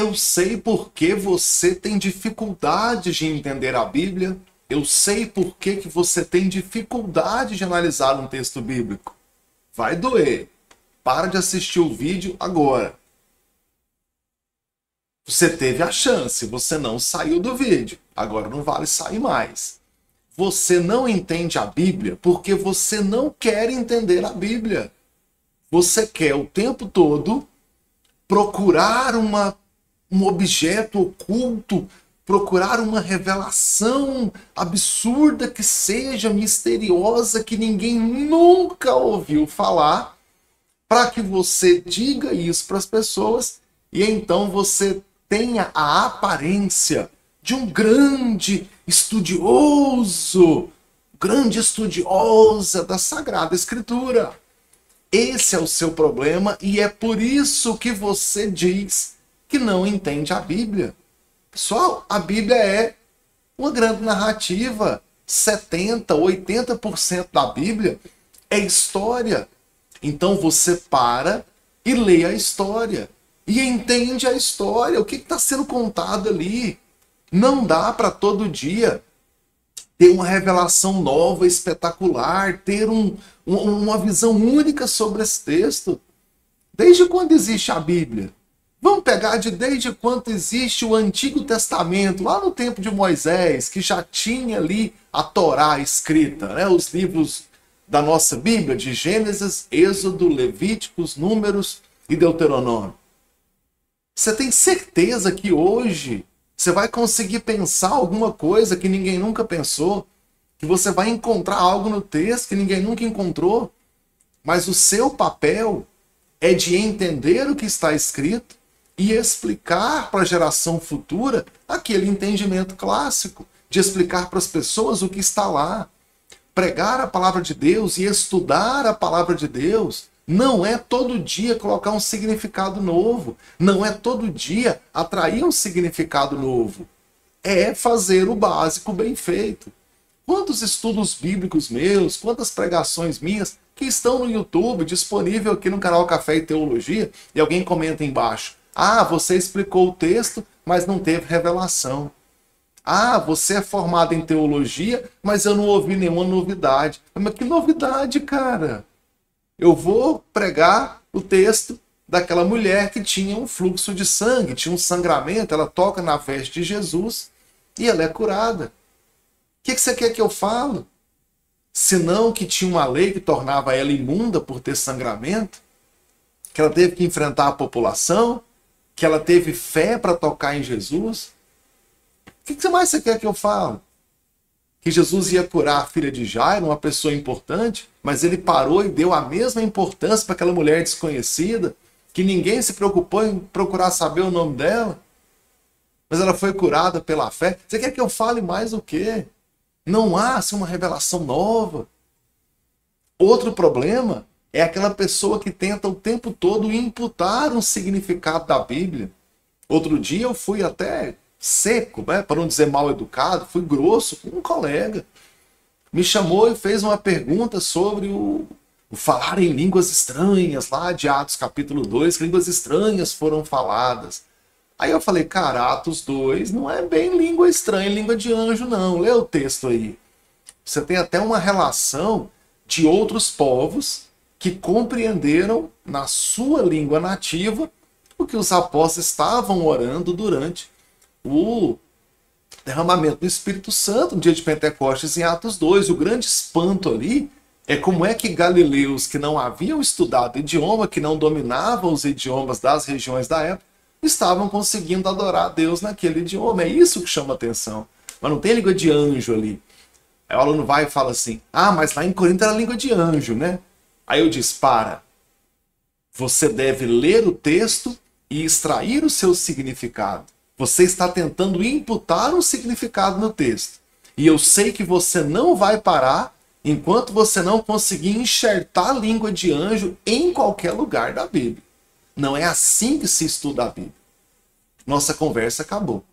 eu sei por que você tem dificuldade de entender a Bíblia. Eu sei por que você tem dificuldade de analisar um texto bíblico. Vai doer. Para de assistir o vídeo agora. Você teve a chance, você não saiu do vídeo. Agora não vale sair mais. Você não entende a Bíblia porque você não quer entender a Bíblia. Você quer o tempo todo procurar um objeto oculto, procurar uma revelação absurda que seja misteriosa, que ninguém nunca ouviu falar, para que você diga isso para as pessoas e então você tenha a aparência de um grande estudioso, grande estudiosa da Sagrada Escritura. Esse é o seu problema e é por isso que você diz que não entende a Bíblia. Pessoal, a Bíblia é uma grande narrativa. 70%, 80% da Bíblia é história. Então você para e lê a história. E entende a história. O que está sendo contado ali? Não dá para todo dia ter uma revelação nova, espetacular, ter uma visão única sobre esse texto. Desde quando existe a Bíblia? Vamos pegar desde quando existe o Antigo Testamento, lá no tempo de Moisés, que já tinha ali a Torá escrita, né? Os livros da nossa Bíblia, de Gênesis, Êxodo, Levíticos, Números e Deuteronômio. Você tem certeza que hoje você vai conseguir pensar alguma coisa que ninguém nunca pensou? Que você vai encontrar algo no texto que ninguém nunca encontrou? Mas o seu papel é de entender o que está escrito e explicar para a geração futura aquele entendimento clássico, de explicar para as pessoas o que está lá. Pregar a palavra de Deus e estudar a palavra de Deus não é todo dia colocar um significado novo, não é todo dia atrair um significado novo. É fazer o básico bem feito. Quantos estudos bíblicos meus, quantas pregações minhas que estão no YouTube, disponível aqui no canal Café e Teologia, e alguém comenta embaixo: ah, você explicou o texto, mas não teve revelação. Ah, você é formado em teologia, mas eu não ouvi nenhuma novidade. Mas que novidade, cara? Eu vou pregar o texto daquela mulher que tinha um fluxo de sangue, tinha um sangramento, ela toca na veste de Jesus e ela é curada. O que você quer que eu fale? Senão que tinha uma lei que tornava ela imunda por ter sangramento, que ela teve que enfrentar a população, que ela teve fé para tocar em Jesus. O que mais você quer que eu fale? Que Jesus ia curar a filha de Jairo, uma pessoa importante, mas ele parou e deu a mesma importância para aquela mulher desconhecida, que ninguém se preocupou em procurar saber o nome dela, mas ela foi curada pela fé. Você quer que eu fale mais o quê? Não há assim, uma revelação nova. Outro problema é aquela pessoa que tenta o tempo todo imputar um significado da Bíblia. Outro dia eu fui até seco, né, para não dizer mal educado, fui grosso com um colega. Me chamou e fez uma pergunta sobre o falar em línguas estranhas, lá de Atos capítulo 2, que línguas estranhas foram faladas. Aí eu falei, cara, Atos 2 não é bem língua estranha, língua de anjo não, lê o texto aí. Você tem até uma relação de outros povos que compreenderam na sua língua nativa o que os apóstolos estavam orando durante o derramamento do Espírito Santo no dia de Pentecostes em Atos 2. O grande espanto ali é como é que galileus que não haviam estudado idioma, que não dominavam os idiomas das regiões da época, estavam conseguindo adorar a Deus naquele idioma. É isso que chama atenção. Mas não tem língua de anjo ali. Aí o aluno vai e fala assim, ah, mas lá em Corinto era língua de anjo, né? Aí eu disse, para. Você deve ler o texto e extrair o seu significado. Você está tentando imputar um significado no texto. E eu sei que você não vai parar enquanto você não conseguir enxertar a língua de anjo em qualquer lugar da Bíblia. Não é assim que se estuda a Bíblia. Nossa conversa acabou.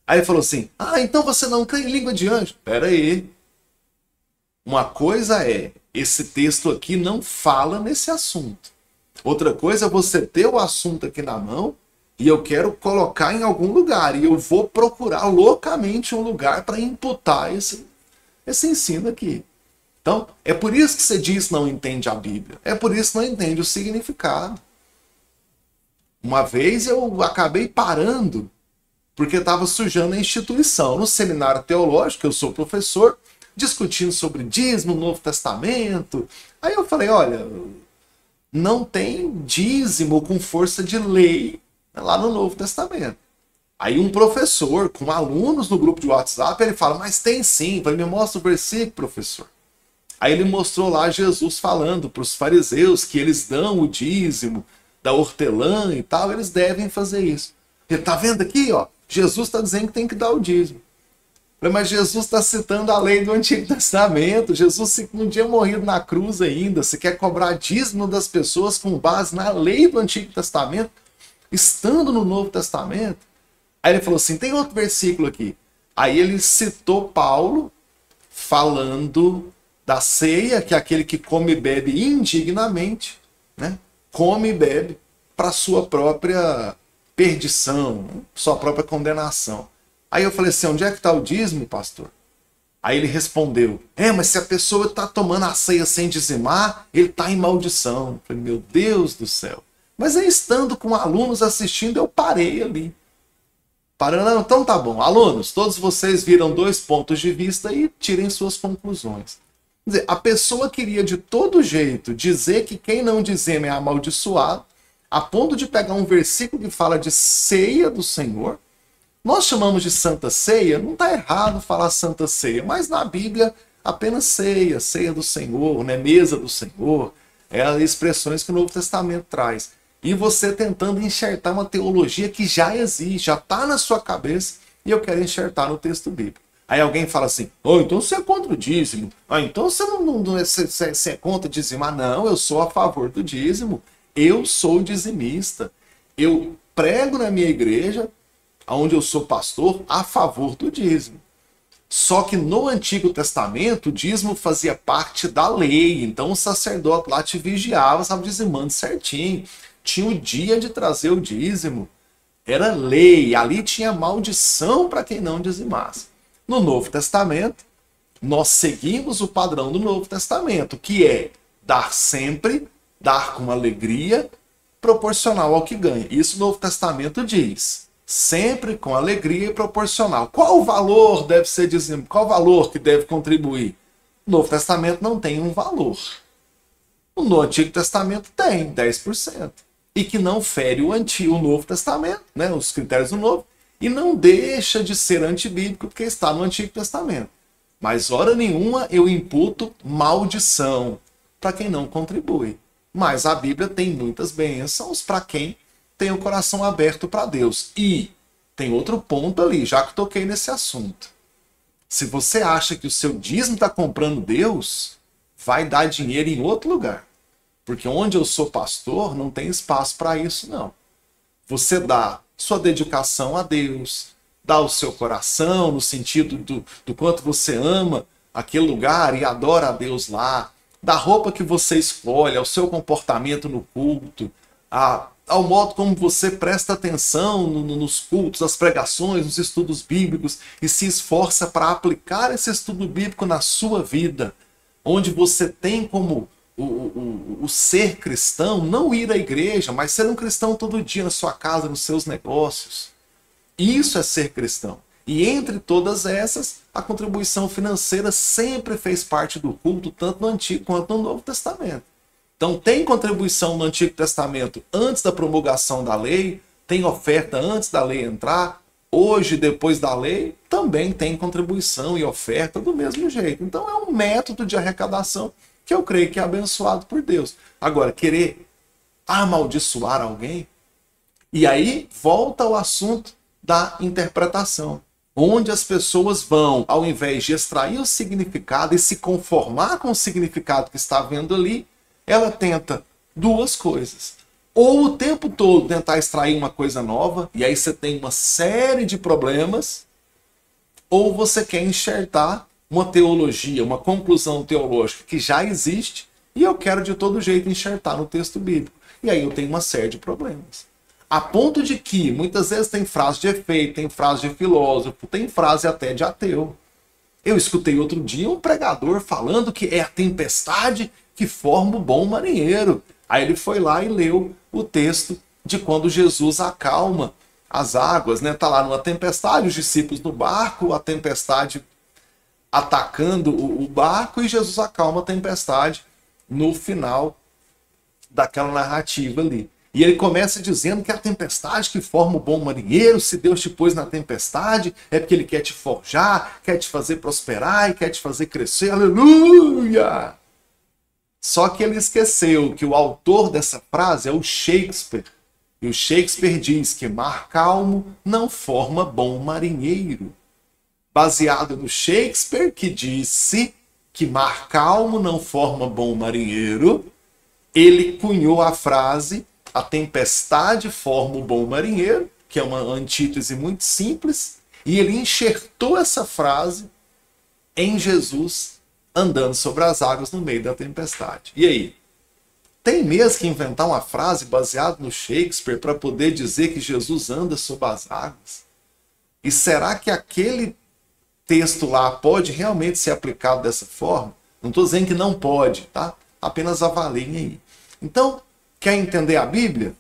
Aí ele falou assim, ah, então você não crê em língua de anjo? Espera aí. Uma coisa é, esse texto aqui não fala nesse assunto. Outra coisa é você ter o assunto aqui na mão e eu quero colocar em algum lugar, e eu vou procurar loucamente um lugar para imputar esse ensino aqui. Então, é por isso que você diz que não entende a Bíblia. É por isso que não entende o significado. Uma vez eu acabei parando, porque estava sujando a instituição. No seminário teológico, eu sou professor, discutindo sobre dízimo no Novo Testamento. Aí eu falei, olha, não tem dízimo com força de lei lá no Novo Testamento. Aí um professor, com alunos no grupo de WhatsApp, ele fala, mas tem sim. Eu falei, me mostra o versículo, professor. Aí ele mostrou lá Jesus falando para os fariseus que eles dão o dízimo da hortelã e tal, eles devem fazer isso. Ele tá vendo aqui, ó, Jesus está dizendo que tem que dar o dízimo. Mas Jesus está citando a lei do Antigo Testamento. Jesus não tinha morrido na cruz ainda. Você quer cobrar dízimo das pessoas com base na lei do Antigo Testamento, estando no Novo Testamento? Aí ele falou assim, tem outro versículo aqui. Aí ele citou Paulo falando da ceia, que é aquele que come e bebe indignamente, né? Come e bebe para sua própria perdição, sua própria condenação. Aí eu falei assim, onde é que está o dízimo, pastor? Aí ele respondeu, mas se a pessoa está tomando a ceia sem dizimar, ele está em maldição. Eu falei, meu Deus do céu. Mas aí, estando com alunos assistindo, eu parei ali. Parando, então tá bom. Alunos, todos vocês viram 2 pontos de vista e tirem suas conclusões. Quer dizer, a pessoa queria de todo jeito dizer que quem não dizima é amaldiçoado, a ponto de pegar um versículo que fala de ceia do Senhor. Nós chamamos de Santa Ceia, não está errado falar Santa Ceia, mas na Bíblia apenas ceia, ceia do Senhor, né? Mesa do Senhor, é as expressões que o Novo Testamento traz. E você tentando enxertar uma teologia que já existe, já está na sua cabeça, e eu quero enxertar no texto bíblico. Aí alguém fala assim, então você é contra o dízimo, então você é contra dizimar. Não, eu sou a favor do dízimo, eu sou dizimista, eu prego na minha igreja, onde eu sou pastor, a favor do dízimo. Só que no Antigo Testamento, o dízimo fazia parte da lei. Então o sacerdote lá te vigiava, estava dizimando certinho. Tinha o dia de trazer o dízimo. Era lei. Ali tinha maldição para quem não dizimasse. No Novo Testamento, nós seguimos o padrão do Novo Testamento, que é dar sempre, dar com alegria, proporcional ao que ganha. Isso o Novo Testamento diz. Sempre com alegria e proporcional. Qual o valor deve ser dizimado? Qual o valor que deve contribuir? O Novo Testamento não tem um valor. No Antigo Testamento tem 10%. E que não fere o Novo Testamento, né, os critérios do Novo, e não deixa de ser antibíblico porque está no Antigo Testamento. Mas, hora nenhuma, eu imputo maldição para quem não contribui. Mas a Bíblia tem muitas bênçãos para quem tem o coração aberto para Deus. E tem outro ponto ali, já que toquei nesse assunto. Se você acha que o seu dízimo está comprando Deus, vai dar dinheiro em outro lugar. Porque onde eu sou pastor, não tem espaço para isso, não. Você dá sua dedicação a Deus, dá o seu coração, no sentido do quanto você ama aquele lugar e adora a Deus lá, da roupa que você escolhe, ao seu comportamento no culto, ao modo como você presta atenção nos cultos, nas pregações, nos estudos bíblicos e se esforça para aplicar esse estudo bíblico na sua vida, onde você tem como o ser cristão, não ir à igreja, mas ser um cristão todo dia na sua casa, nos seus negócios. Isso é ser cristão. E entre todas essas, a contribuição financeira sempre fez parte do culto, tanto no Antigo quanto no Novo Testamento. Então tem contribuição no Antigo Testamento antes da promulgação da lei, tem oferta antes da lei entrar, hoje, depois da lei, também tem contribuição e oferta do mesmo jeito. Então é um método de arrecadação que eu creio que é abençoado por Deus. Agora, querer amaldiçoar alguém, e aí volta ao assunto da interpretação, onde as pessoas vão, ao invés de extrair o significado e se conformar com o significado que está vendo ali, ela tenta duas coisas. Ou o tempo todo tentar extrair uma coisa nova, e aí você tem uma série de problemas, ou você quer enxertar uma teologia, uma conclusão teológica que já existe, e eu quero de todo jeito enxertar no texto bíblico. E aí eu tenho uma série de problemas. A ponto de que muitas vezes tem frase de efeito, tem frase de filósofo, tem frase até de ateu. Eu escutei outro dia um pregador falando que é a tempestade que forma o bom marinheiro. Aí ele foi lá e leu o texto de quando Jesus acalma as águas, né? Tá lá numa tempestade, os discípulos no barco, a tempestade atacando o barco e Jesus acalma a tempestade no final daquela narrativa ali. E ele começa dizendo que a tempestade que forma o bom marinheiro, se Deus te pôs na tempestade, é porque ele quer te forjar, quer te fazer prosperar e quer te fazer crescer. Aleluia! Só que ele esqueceu que o autor dessa frase é o Shakespeare. E o Shakespeare diz que mar calmo não forma bom marinheiro. Baseado no Shakespeare, que disse que mar calmo não forma bom marinheiro, ele cunhou a frase: a tempestade forma o bom marinheiro, que é uma antítese muito simples, e ele enxertou essa frase em Jesus andando sobre as águas no meio da tempestade. E aí? Tem mesmo que inventar uma frase baseada no Shakespeare para poder dizer que Jesus anda sobre as águas? E será que aquele texto lá pode realmente ser aplicado dessa forma? Não estou dizendo que não pode, tá? Apenas avaliem aí. Então, quer entender a Bíblia?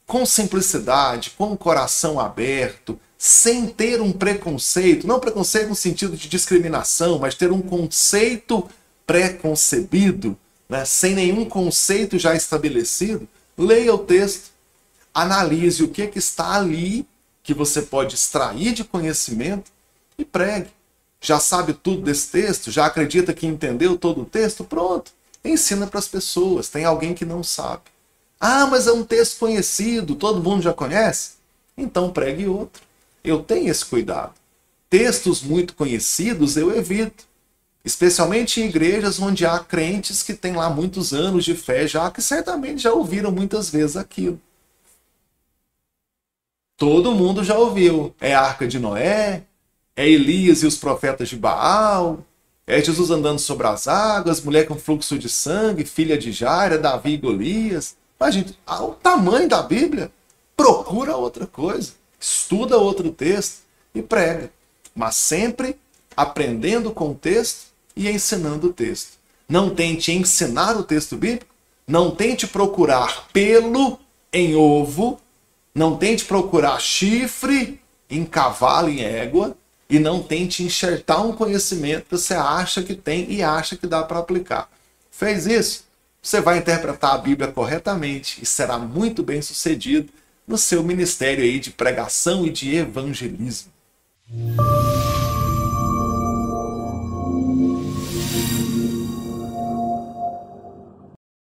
Com simplicidade, com o coração aberto, sem ter um preconceito, não preconceito no sentido de discriminação, mas ter um conceito pré-concebido, né? Sem nenhum conceito já estabelecido, leia o texto, analise o que está ali que você pode extrair de conhecimento e pregue. Já sabe tudo desse texto? Já acredita que entendeu todo o texto? Pronto, ensina para as pessoas. Tem alguém que não sabe. Ah, mas é um texto conhecido, todo mundo já conhece? Então pregue outro. Eu tenho esse cuidado. Textos muito conhecidos eu evito. Especialmente em igrejas onde há crentes que têm lá muitos anos de fé já, que certamente já ouviram muitas vezes aquilo. Todo mundo já ouviu. É a Arca de Noé, é Elias e os profetas de Baal, é Jesus andando sobre as águas, mulher com fluxo de sangue, filha de Jairo, Davi e Golias. Mas, gente, o tamanho da Bíblia, procura outra coisa, estuda outro texto e prega. Mas sempre aprendendo com o texto e ensinando o texto. Não tente ensinar o texto bíblico, não tente procurar pelo em ovo, não tente procurar chifre em cavalo, em égua, e não tente enxertar um conhecimento que você acha que tem e acha que dá para aplicar. Fez isso? Você vai interpretar a Bíblia corretamente e será muito bem sucedido no seu ministério aí de pregação e de evangelismo.